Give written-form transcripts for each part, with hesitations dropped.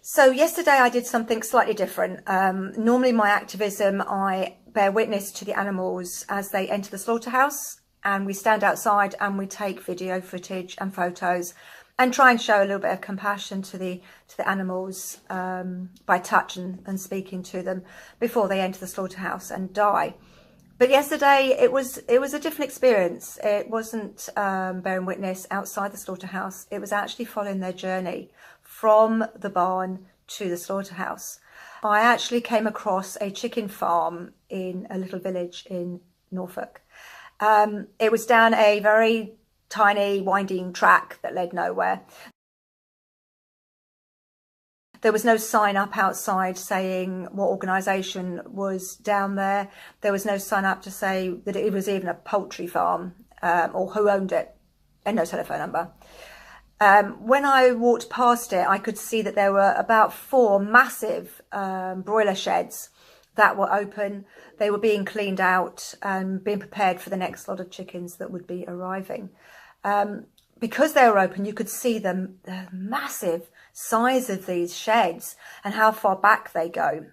So yesterday I did something slightly different. Normally my activism, I bear witness to the animals as they enter the slaughterhouse, and we stand outside and we take video footage and photos and try and show a little bit of compassion to the animals by touch and speaking to them before they enter the slaughterhouse and die. But yesterday it was a different experience. It wasn't bearing witness outside the slaughterhouse. It was actually following their journey from the barn to the slaughterhouse. I actually came across a chicken farm in a little village in Norfolk. It was down a very tiny winding track that led nowhere. There was no sign up outside saying what organisation was down there. There was no sign up to say that it was even a poultry farm or who owned it, and no telephone number. When I walked past it, I could see that there were about 4 massive broiler sheds that were open. They were being cleaned out and being prepared for the next lot of chickens that would be arriving. Because they were open, you could see the massive size of these sheds and how far back they go.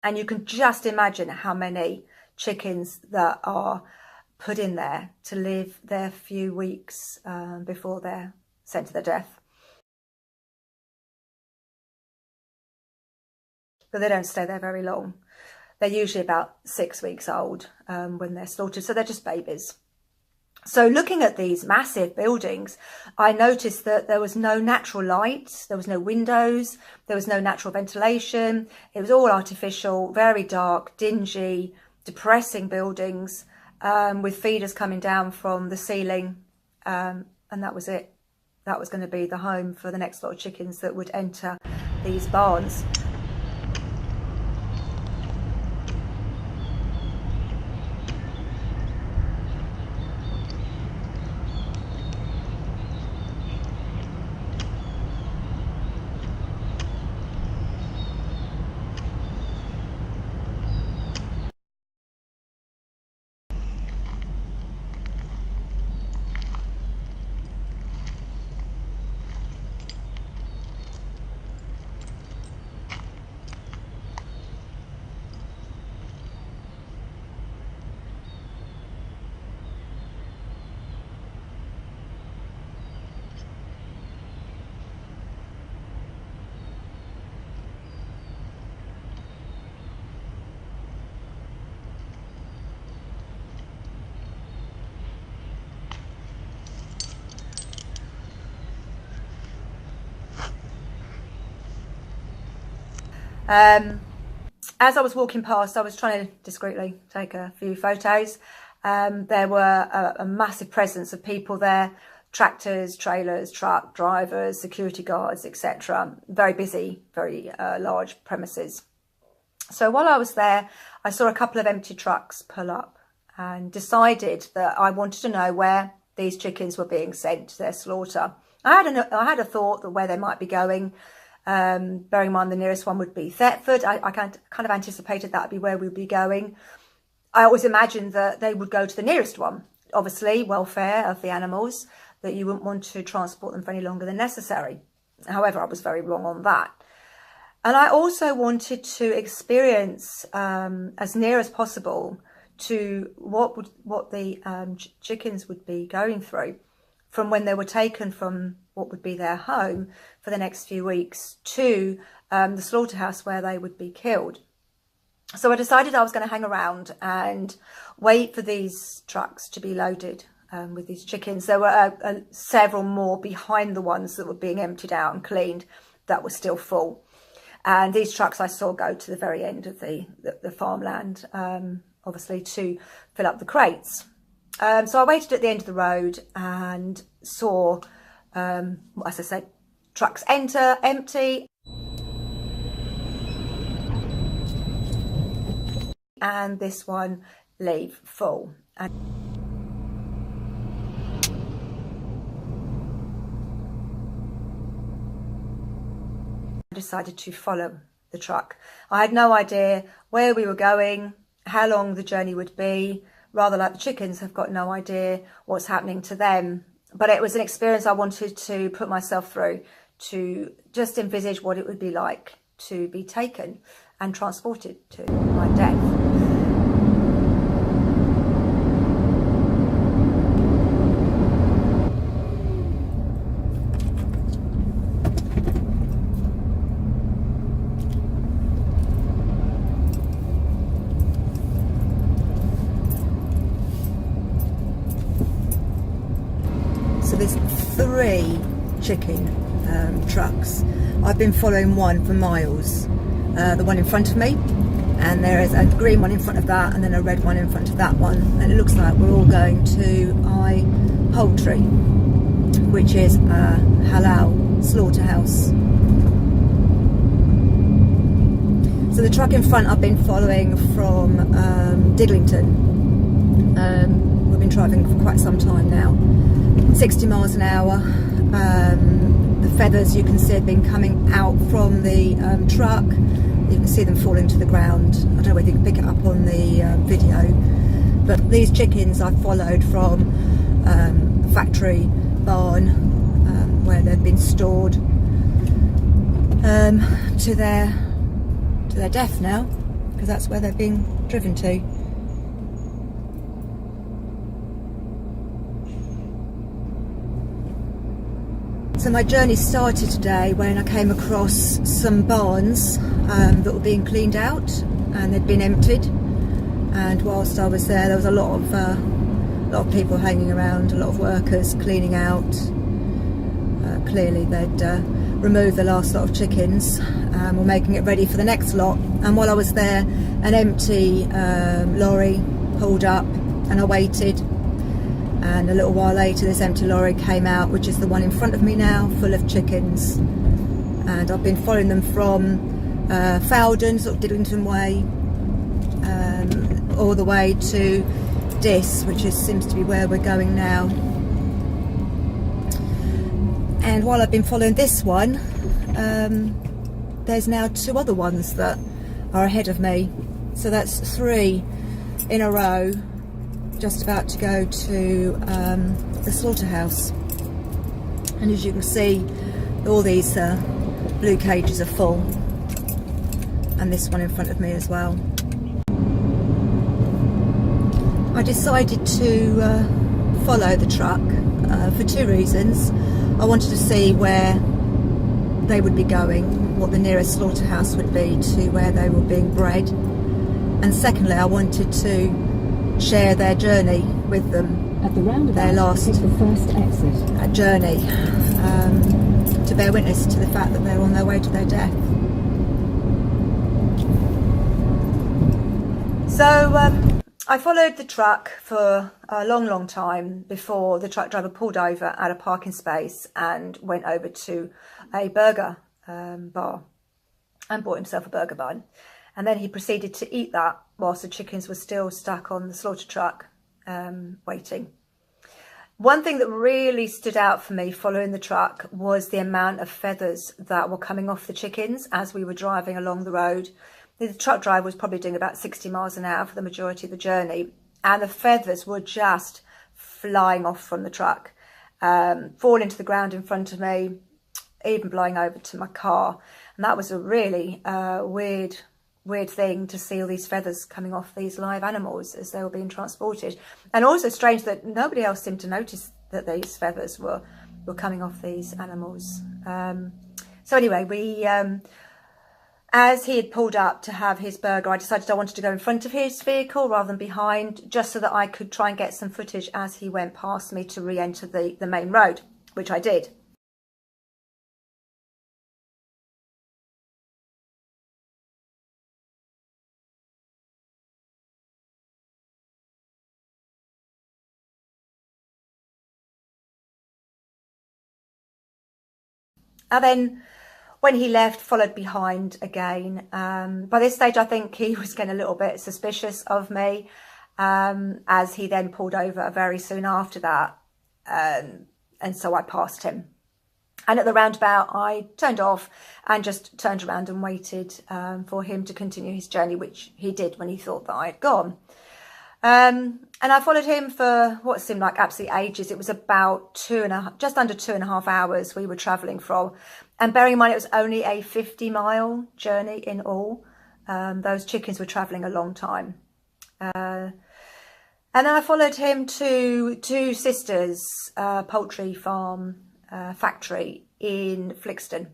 And you can just imagine how many chickens that are put in there to live their few weeks before they're sent to their death. But they don't stay there very long. They're usually about 6 weeks old when they're slaughtered, so they're just babies. So looking at these massive buildings, I noticed that there was no natural light, there was no windows, there was no natural ventilation. It was all artificial, very dark, dingy, depressing buildings with feeders coming down from the ceiling, and that was it. That was going to be the home for the next lot of chickens that would enter these barns. As I was walking past, I was trying to discreetly take a few photos. There were a massive presence of people there, tractors, trailers, truck drivers, security guards, etc. Very busy, very large premises. So while I was there, I saw a couple of empty trucks pull up and decided that I wanted to know where these chickens were being sent to their slaughter. I had a thought that where they might be going. Bearing in mind the nearest one would be Thetford. I kind of anticipated that would be where we'd be going. I always imagined that they would go to the nearest one. Obviously, welfare of the animals, that you wouldn't want to transport them for any longer than necessary. However, I was very wrong on that. And I also wanted to experience as near as possible to what the chickens would be going through from when they were taken from what would be their home for the next few weeks to the slaughterhouse where they would be killed. So I decided I was going to hang around and wait for these trucks to be loaded with these chickens. There were several more behind the ones that were being emptied out and cleaned that were still full. And these trucks I saw go to the very end of the farmland, obviously to fill up the crates. So I waited at the end of the road and saw, as I said, trucks enter empty and this one leave full. And I decided to follow the truck. I had no idea where we were going, how long the journey would be. Rather like the chickens, have got no idea what's happening to them But it was an experience I wanted to put myself through, to just envisage what it would be like to be taken and transported to my death. So there's 3 chicken trucks. I've been following one for miles, the one in front of me, and there is a green one in front of that, and then a red one in front of that one, and it looks like we're all going to Poultry, which is a halal slaughterhouse. So the truck in front I've been following from Diglington. We've been driving for quite some time now, 60 miles an hour. The feathers, you can see, have been coming out from the truck. You can see them falling to the ground. I don't know whether you can pick it up on the video, but these chickens I followed from a factory barn where they've been stored to their death now, because that's where they're being driven to. So my journey started today when I came across some barns that were being cleaned out, and they'd been emptied. And whilst I was there was a lot of people hanging around, a lot of workers cleaning out. Clearly they'd removed the last lot of chickens and were making it ready for the next lot. And while I was there, an empty lorry pulled up, and I waited. And a little while later, this empty lorry came out, which is the one in front of me now, full of chickens. And I've been following them from Fowden, sort of Diglington way, all the way to Diss, which seems to be where we're going now. And while I've been following this one, there's now 2 other ones that are ahead of me. So that's 3 in a row, just about to go to the slaughterhouse. And as you can see, all these blue cages are full, and this one in front of me as well. I decided to follow the truck for 2 reasons. I wanted to see where they would be going, what the nearest slaughterhouse would be to where they were being bred, and secondly I wanted to share their journey with them, at the roundabout, their last the first exit. Journey, to bear witness to the fact that they're on their way to their death. So I followed the truck for a long time before the truck driver pulled over at a parking space and went over to a burger bar and bought himself a burger bun. And then he proceeded to eat that whilst the chickens were still stuck on the slaughter truck, waiting. One thing that really stood out for me following the truck was the amount of feathers that were coming off the chickens as we were driving along the road. The truck driver was probably doing about 60 miles an hour for the majority of the journey, and the feathers were just flying off from the truck, falling to the ground in front of me, even blowing over to my car. And that was a really weird thing to see all these feathers coming off these live animals as they were being transported. And also strange that nobody else seemed to notice that these feathers were coming off these animals. So anyway, we as he had pulled up to have his burger, I decided I wanted to go in front of his vehicle rather than behind, just so that I could try and get some footage as he went past me to re-enter the main road, which I did. And then when he left, followed behind again. By this stage, I think he was getting a little bit suspicious of me, as he then pulled over very soon after that. And so I passed him. And at the roundabout, I turned off and just turned around and waited for him to continue his journey, which he did when he thought that I had gone. And I followed him for what seemed like absolute ages. It was about just under 2.5 hours we were travelling from. And bearing in mind, it was only a 50-mile journey in all. Those chickens were travelling a long time. And then I followed him to Two Sisters poultry farm factory in Flixton.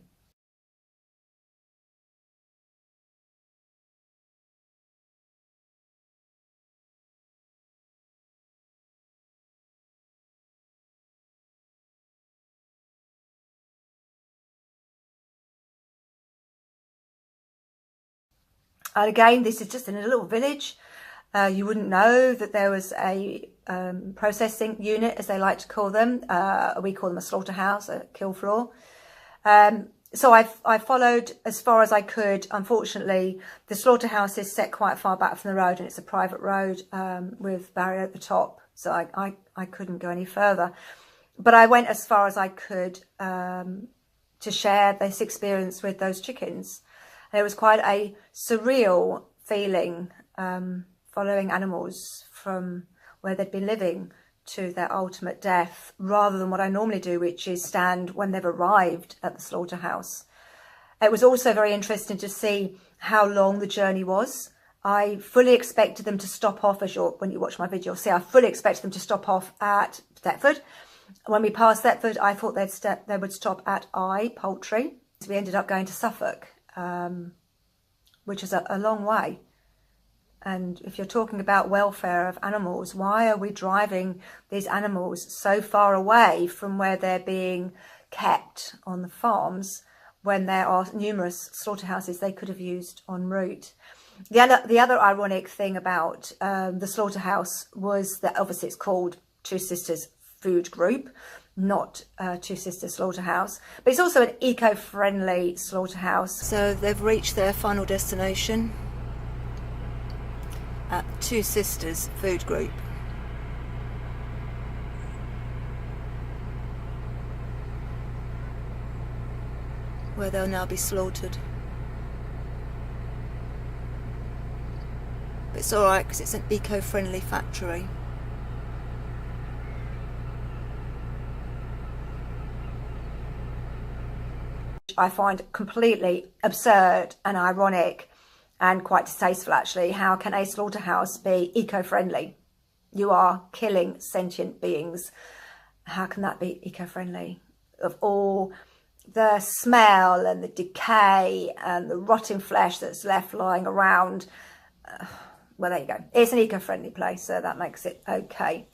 And again, this is just in a little village. You wouldn't know that there was a processing unit, as they like to call them. We call them a slaughterhouse, a kill floor. So I followed as far as I could. Unfortunately, the slaughterhouse is set quite far back from the road, and it's a private road with barrier at the top. So I couldn't go any further. But I went as far as I could to share this experience with those chickens. And it was quite a surreal feeling, following animals from where they'd been living to their ultimate death, rather than what I normally do, which is stand when they've arrived at the slaughterhouse. It was also very interesting to see how long the journey was. I fully expected them to stop off, when you watch my video, you'll see I fully expected them to stop off at Thetford. When we passed Thetford, I thought they would stop at Poultry. So we ended up going to Suffolk, which is a long way. And if you're talking about welfare of animals, why are we driving these animals so far away from where they're being kept on the farms when there are numerous slaughterhouses they could have used en route? The other ironic thing about the slaughterhouse was that obviously it's called Two Sisters Food Group, not Two Sisters Slaughterhouse, but it's also an eco-friendly slaughterhouse. So they've reached their final destination at Two Sisters Food Group. Where they'll now be slaughtered. But it's alright because it's an eco-friendly factory. I find completely absurd and ironic and quite distasteful, actually. How can a slaughterhouse be eco-friendly? You are killing sentient beings. How can that be eco-friendly? Of all the smell and the decay and the rotting flesh that's left lying around, well, there you go. It's an eco-friendly place, so that makes it okay.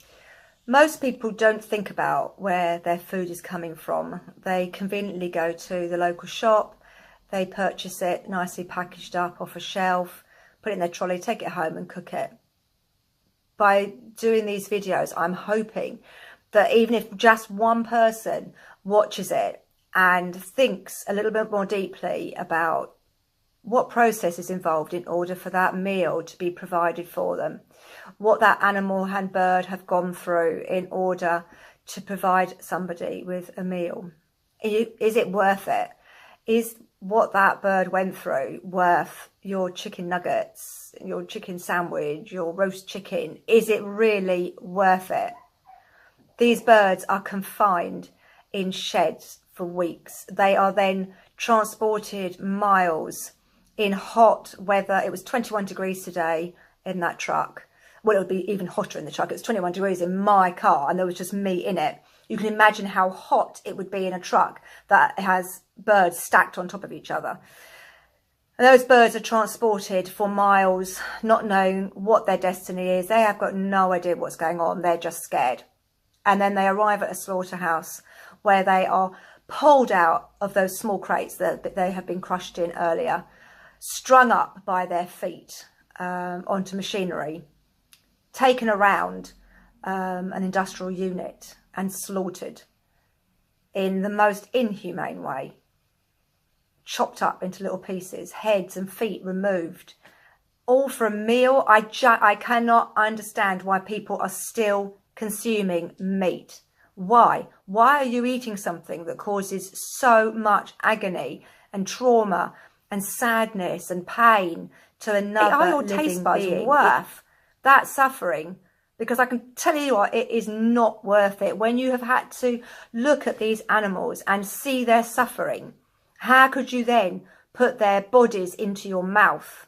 Most people don't think about where their food is coming from. They conveniently go to the local shop, they purchase it nicely packaged up off a shelf, put it in their trolley, take it home and cook it. By doing these videos, I'm hoping that even if just one person watches it and thinks a little bit more deeply about what process is involved in order for that meal to be provided for them, what that animal and bird have gone through in order to provide somebody with a meal. Is it worth it? Is what that bird went through worth your chicken nuggets, your chicken sandwich, your roast chicken? Is it really worth it? These birds are confined in sheds for weeks. They are then transported miles in hot weather. It was 21 degrees today in that truck. Well, it would be even hotter in the truck. It's 21 degrees in my car and there was just me in it. You can imagine how hot it would be in a truck that has birds stacked on top of each other. And those birds are transported for miles, not knowing what their destiny is. They have got no idea what's going on. They're just scared. And then they arrive at a slaughterhouse where they are pulled out of those small crates that they have been crushed in earlier, strung up by their feet onto machinery, taken around an industrial unit and slaughtered in the most inhumane way, chopped up into little pieces, heads and feet removed, all for a meal. I cannot understand why people are still consuming meat. Why? Why are you eating something that causes so much agony and trauma and sadness and pain to another living being? Worth that suffering, because I can tell you what, it is not worth it. When you have had to look at these animals and see their suffering, how could you then put their bodies into your mouth?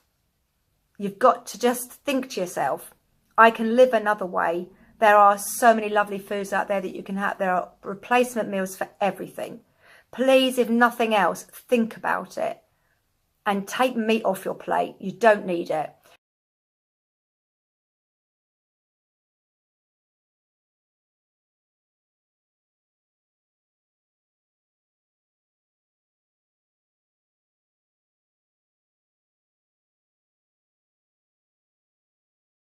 You've got to just think to yourself, I can live another way. There are so many lovely foods out there that you can have. There are replacement meals for everything. Please, if nothing else, think about it and take meat off your plate. You don't need it.